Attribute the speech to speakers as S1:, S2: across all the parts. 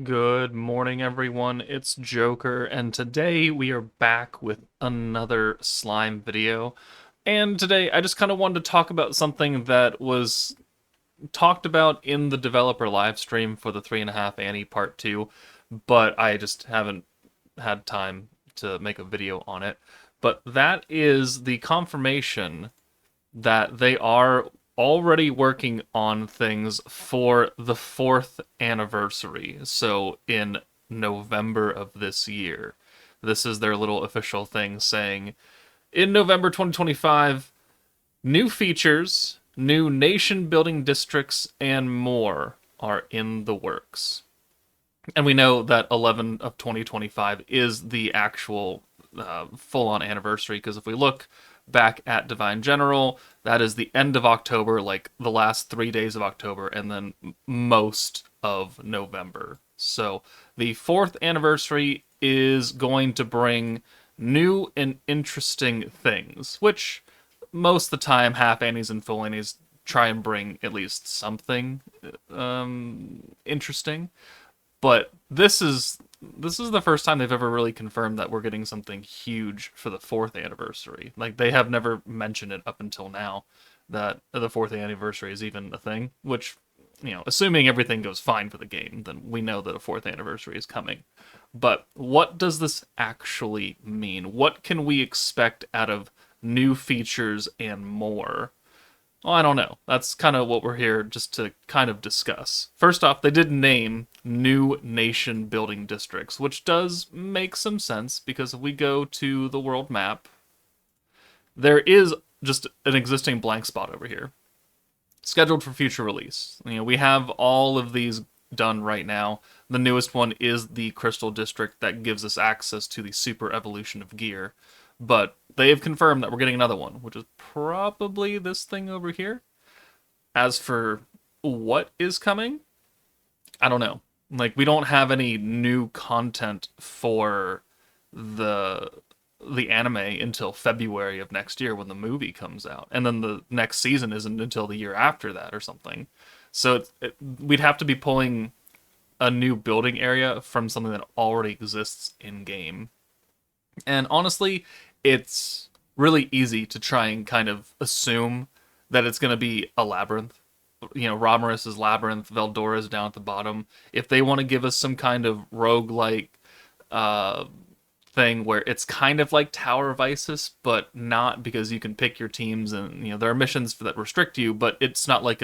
S1: Good morning, everyone. It's Joker, and today we are back with another slime video. And today I just kind of wanted to talk about something that was talked about in the developer live stream for the 3.5 Annie Part 2, but I just haven't had time to make a video on it. But that is the confirmation that they are already working on things for the fourth anniversary. So in November of this year, this is their little official thing saying in November 2025, new features, new nation building districts, and more are in the works. And we know that 11 of 2025 is the actual full on anniversary because if we look back at Divine General, that is the end of October, like the last 3 days of October, and then most of November. So the fourth anniversary is going to bring new and interesting things, which most of the time half annies and full annies try and bring at least something interesting. But this is the first time they've ever really confirmed that we're getting something huge for the fourth anniversary. Like they have never mentioned it up until now that the fourth anniversary is even a thing, which assuming everything goes fine for the game, then we know that a fourth anniversary is coming. But what does this actually mean? What can we expect out of new features and more? Well, I don't know. That's kind of what we're here just to kind of discuss. First off, they did name new nation building districts, which does make some sense because if we go to the world map, there is just an existing blank spot over here, scheduled for future release. We have all of these done right now. The newest one is the Crystal District that gives us access to the super evolution of gear. But they have confirmed that we're getting another one, which is probably this thing over here. As for what is coming, I don't know. Like we don't have any new content for the the anime until February of next year when the movie comes out. And then the next season isn't until the year after that or something. So we'd have to be pulling a new building area from something that already exists in game. And honestly, it's really easy to try and kind of assume that it's going to be a labyrinth. Romulus is labyrinth, Veldora is down at the bottom. If they want to give us some kind of roguelike uh, thing where it's kind of like Tower of Isis, but not because you can pick your teams and there are missions that restrict you, but it's not like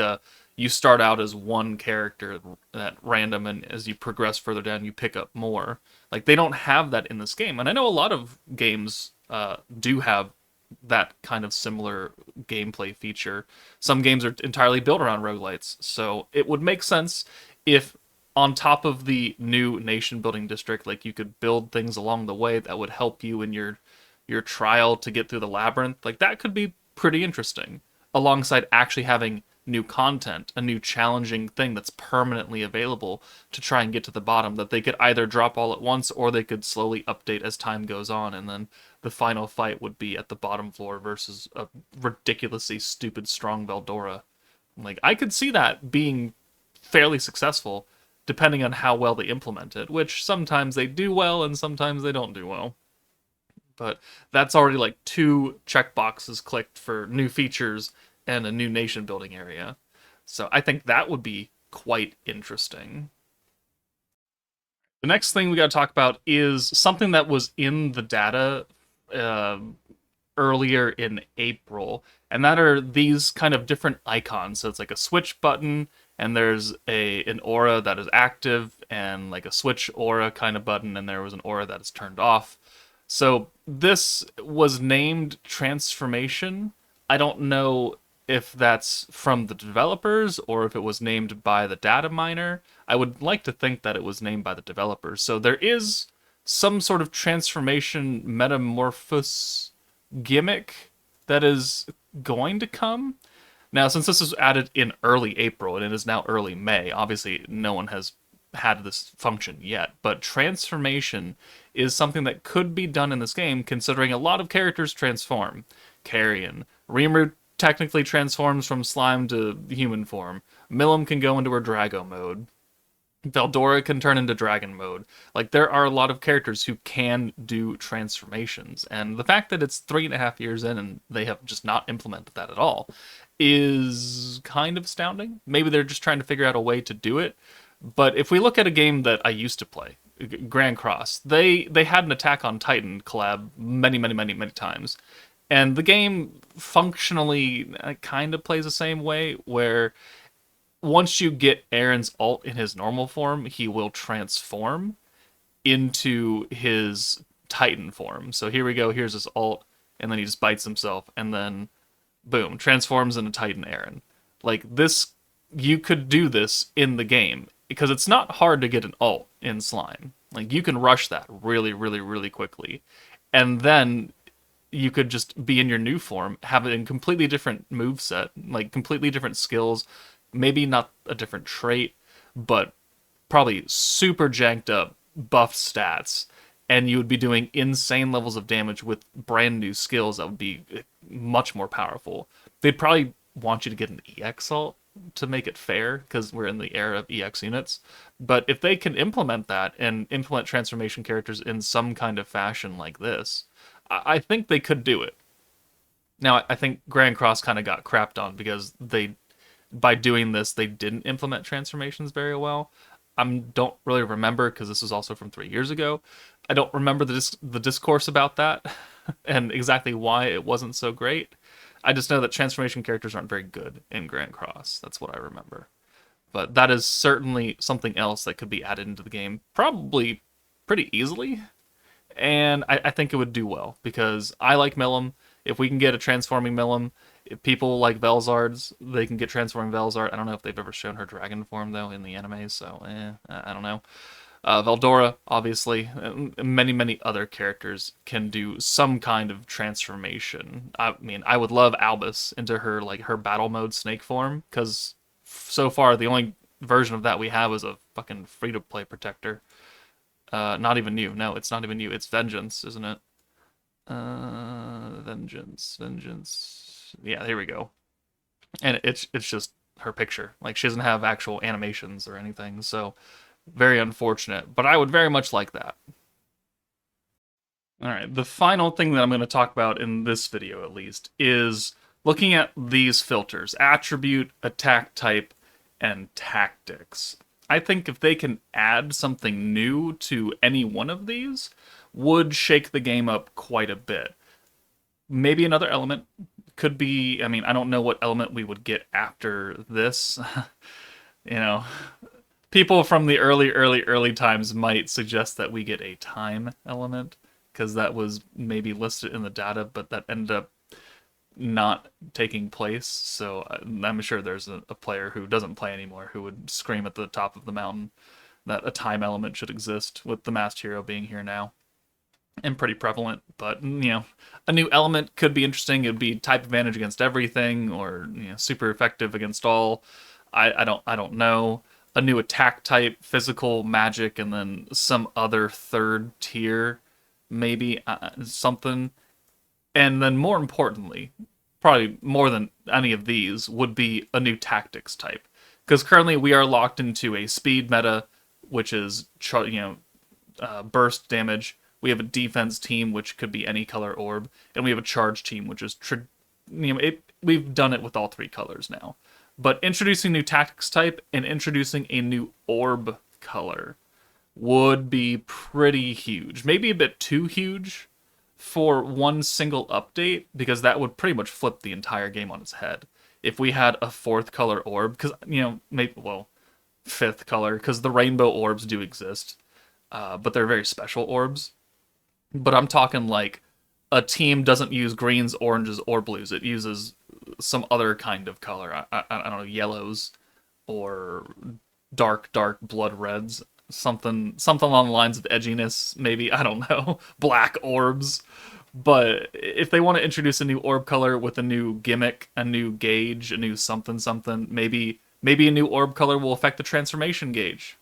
S1: you start out as one character at random and as you progress further down you pick up more. Like they don't have that in this game, and I know a lot of games do have that kind of similar gameplay feature. Some games are entirely built around roguelites, so it would make sense if on top of the new nation building district, like you could build things along the way that would help you in your trial to get through the labyrinth. Like that could be pretty interesting alongside actually having new content, a new challenging thing that's permanently available to try and get to the bottom that they could either drop all at once or they could slowly update as time goes on, and then the final fight would be at the bottom floor versus a ridiculously stupid strong Veldora. Like I could see that being fairly successful depending on how well they implement it, which sometimes they do well and sometimes they don't do well. But that's already like two checkboxes clicked for new features and a new nation building area. So I think that would be quite interesting. The next thing we got to talk about is something that was in the data uh, earlier in April, and that are these kind of different icons. So it's like a switch button, and there's an aura that is active, and like a switch aura kind of button, and there was an aura that is turned off. So this was named Transformation. I don't know if that's from the developers or if it was named by the data miner. I would like to think that it was named by the developers. So there is some sort of transformation metamorphosis gimmick that is going to come. Now, since this was added in early April and it is now early May, obviously no one has had this function yet, but transformation is something that could be done in this game considering a lot of characters transform. Carrion. Rimuru technically transforms from slime to human form. Milim can go into her Drago mode. Veldora can turn into dragon mode. Like, there are a lot of characters who can do transformations, and the fact that it's 3.5 years in and they have just not implemented that at all is kind of astounding. Maybe they're just trying to figure out a way to do it. But if we look at a game that I used to play, Grand Cross, they had an Attack on Titan collab many times, and the game functionally kind of plays the same way, where once you get Aaron's ult in his normal form, he will transform into his Titan form. So here we go, here's his ult, and then he just bites himself, and then boom, transforms into Titan Aaron. Like this, you could do this in the game because it's not hard to get an ult in Slime. Like you can rush that really quickly, and then you could just be in your new form, have it in completely different move set, like completely different skills, maybe not a different trait, but probably super janked up buff stats, and you would be doing insane levels of damage with brand new skills that would be much more powerful. They'd probably want you to get an EX ult to make it fair because we're in the era of EX units. But if they can implement that and implement transformation characters in some kind of fashion like this, I think they could do it. Now, I think Grand Cross kind of got crapped on because by doing this, they didn't implement transformations very well. I don't really remember because this was also from 3 years ago. I don't remember the discourse about that and exactly why it wasn't so great. I just know that transformation characters aren't very good in Grand Cross. That's what I remember. But that is certainly something else that could be added into the game, probably pretty easily. And I think it would do well because I like Milim. If we can get a transforming Milim, if people like Velzards, they can get transforming Velzard. I don't know if they've ever shown her dragon form though in the anime, so I don't know. Veldora, obviously, many other characters can do some kind of transformation. I mean, I would love Albus into her battle mode snake form because so far the only version of that we have is a fucking free to play protector. Not even new. No, it's not even new. It's Vengeance, isn't it? Vengeance. Yeah, here we go. And it's just her picture. Like she doesn't have actual animations or anything, so very unfortunate. But I would very much like that. All right, the final thing that I'm going to talk about in this video, at least, is looking at these filters: attribute, attack type, and tactics. I think if they can add something new to any one of these, would shake the game up quite a bit. Maybe another element could be, I mean, I don't know what element we would get after this. you know, people from the early times might suggest that we get a time element because that was maybe listed in the data, but that ended up not taking place. So I'm sure there's a player who doesn't play anymore who would scream at the top of the mountain that a time element should exist with the masked hero being here now and pretty prevalent. But a new element could be interesting. It would be type advantage against everything, or super effective against all. I don't know. A new attack type, physical, magic, and then some other third tier, maybe something. And then more importantly, probably more than any of these, would be a new tactics type. Because currently we are locked into a speed meta, which is burst damage. We have a defense team, which could be any color orb, and we have a charge team, which is we've done it with all three colors now. But introducing new tactics type and introducing a new orb color would be pretty huge. Maybe a bit too huge for one single update, because that would pretty much flip the entire game on its head. If we had a fourth color orb, because, maybe, well, fifth color, because the rainbow orbs do exist, but they're very special orbs. But I'm talking like a team doesn't use greens, oranges, or blues. It uses some other kind of color. I don't know, yellows or dark blood reds. Something along the lines of edginess, maybe. I don't know. Black orbs. But if they want to introduce a new orb color with a new gimmick, a new gauge, a new something, maybe a new orb color will affect the transformation gauge.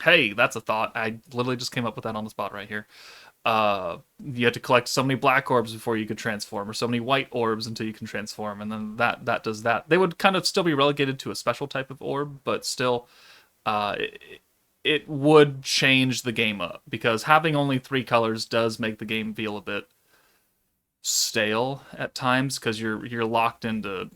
S1: Hey, that's a thought. I literally just came up with that on the spot right here. You had to collect so many black orbs before you could transform, or so many white orbs until you can transform, and then that does that. They would kind of still be relegated to a special type of orb, but still, it would change the game up, because having only 3 colors does make the game feel a bit stale at times, because you're locked into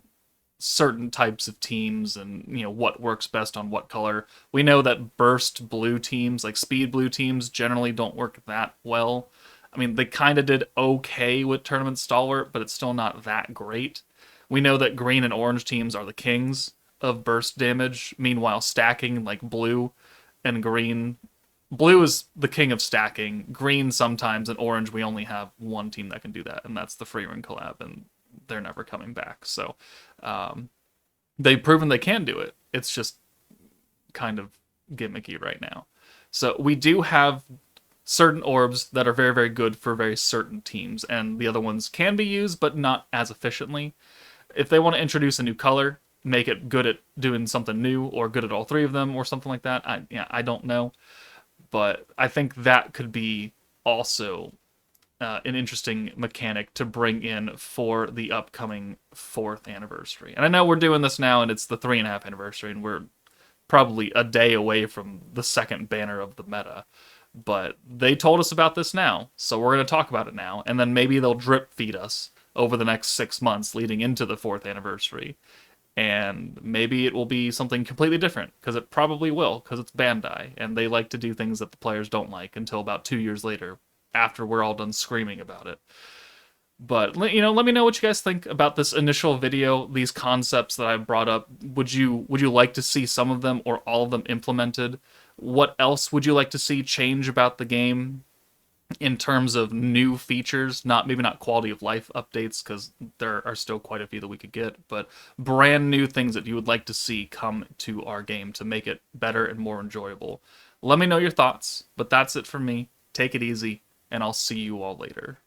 S1: certain types of teams and what works best on what color. We know that burst blue teams, like speed blue teams, generally don't work that well. I mean, they kind of did okay with Tournament Stalwart, but it's still not that great. We know that green and orange teams are the kings of burst damage. Meanwhile, stacking, like blue and green, blue is the king of stacking. Green sometimes, and orange we only have one team that can do that, and that's the Free Ring collab, and they're never coming back. So they've proven they can do it. It's just kind of gimmicky right now. So we do have certain orbs that are very, very good for very certain teams, and the other ones can be used, but not as efficiently. If they want to introduce a new color, make it good at doing something new, or good at all 3 of them, or something like that, I don't know. But I think that could be also an interesting mechanic to bring in for the upcoming 4th anniversary. And I know we're doing this now, and it's the 3.5 anniversary, and we're probably a day away from the second banner of the meta. But they told us about this now, so we're going to talk about it now, and then maybe they'll drip feed us over the next 6 months leading into the 4th anniversary. And maybe it will be something completely different, because it probably will, because it's Bandai, and they like to do things that the players don't like until about 2 years later, after we're all done screaming about it. But let me know what you guys think about this initial video, these concepts that I brought up. Would you like to see some of them or all of them implemented? What else would you like to see change about the game in terms of new features? Maybe not quality of life updates, because there are still quite a few that we could get, but brand new things that you would like to see come to our game to make it better and more enjoyable. Let me know your thoughts, but that's it from me. Take it easy, and I'll see you all later.